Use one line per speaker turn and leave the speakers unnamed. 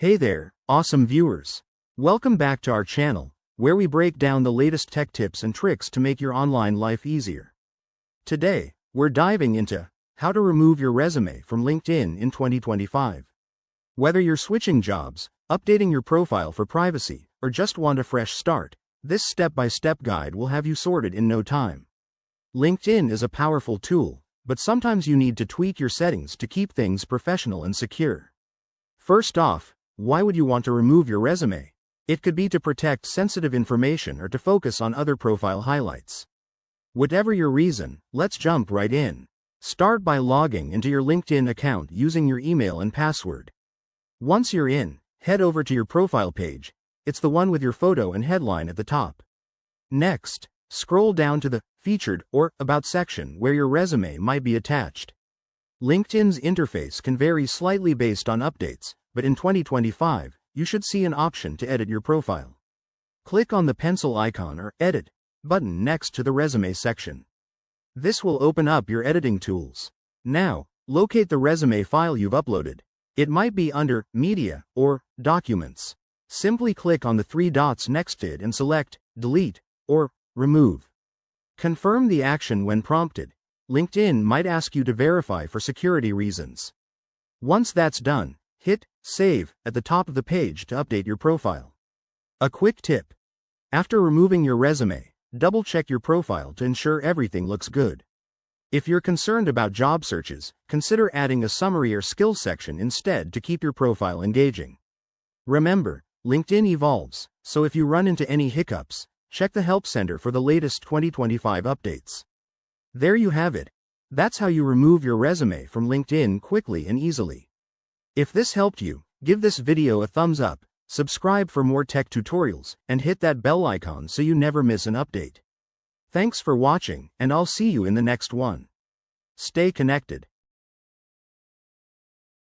Hey there, awesome viewers. Welcome back to our channel, where we break down the latest tech tips and tricks to make your online life easier. Today, we're diving into how to remove your resume from LinkedIn in 2025. Whether you're switching jobs, updating your profile for privacy, or just want a fresh start, this step-by-step guide will have you sorted in no time. LinkedIn is a powerful tool, but sometimes you need to tweak your settings to keep things professional and secure. First off, why would you want to remove your resume? It could be to protect sensitive information or to focus on other profile highlights. Whatever your reason, let's jump right in. Start by logging into your LinkedIn account using your email and password. Once you're in, head over to your profile page. It's the one with your photo and headline at the top. Next, scroll down to the Featured or About section where your resume might be attached. LinkedIn's interface can vary slightly based on updates, but in 2025, you should see an option to edit your profile. Click on the pencil icon or Edit button next to the Resume section. This will open up your editing tools. Now, locate the resume file you've uploaded. It might be under Media or Documents. Simply click on the three dots next to it and select Delete or Remove. Confirm the action when prompted. LinkedIn might ask you to verify for security reasons. Once that's done, hit Save at the top of the page to update your profile. A quick tip: after removing your resume, double-check your profile to ensure everything looks good. If you're concerned about job searches, consider adding a summary or skills section instead to keep your profile engaging. Remember, LinkedIn evolves, so if you run into any hiccups, check the Help Center for the latest 2025 updates. There you have it. That's how you remove your resume from LinkedIn quickly and easily. If this helped you, give this video a thumbs up, subscribe for more tech tutorials, and hit that bell icon so you never miss an update. Thanks for watching, and I'll see you in the next one. Stay connected.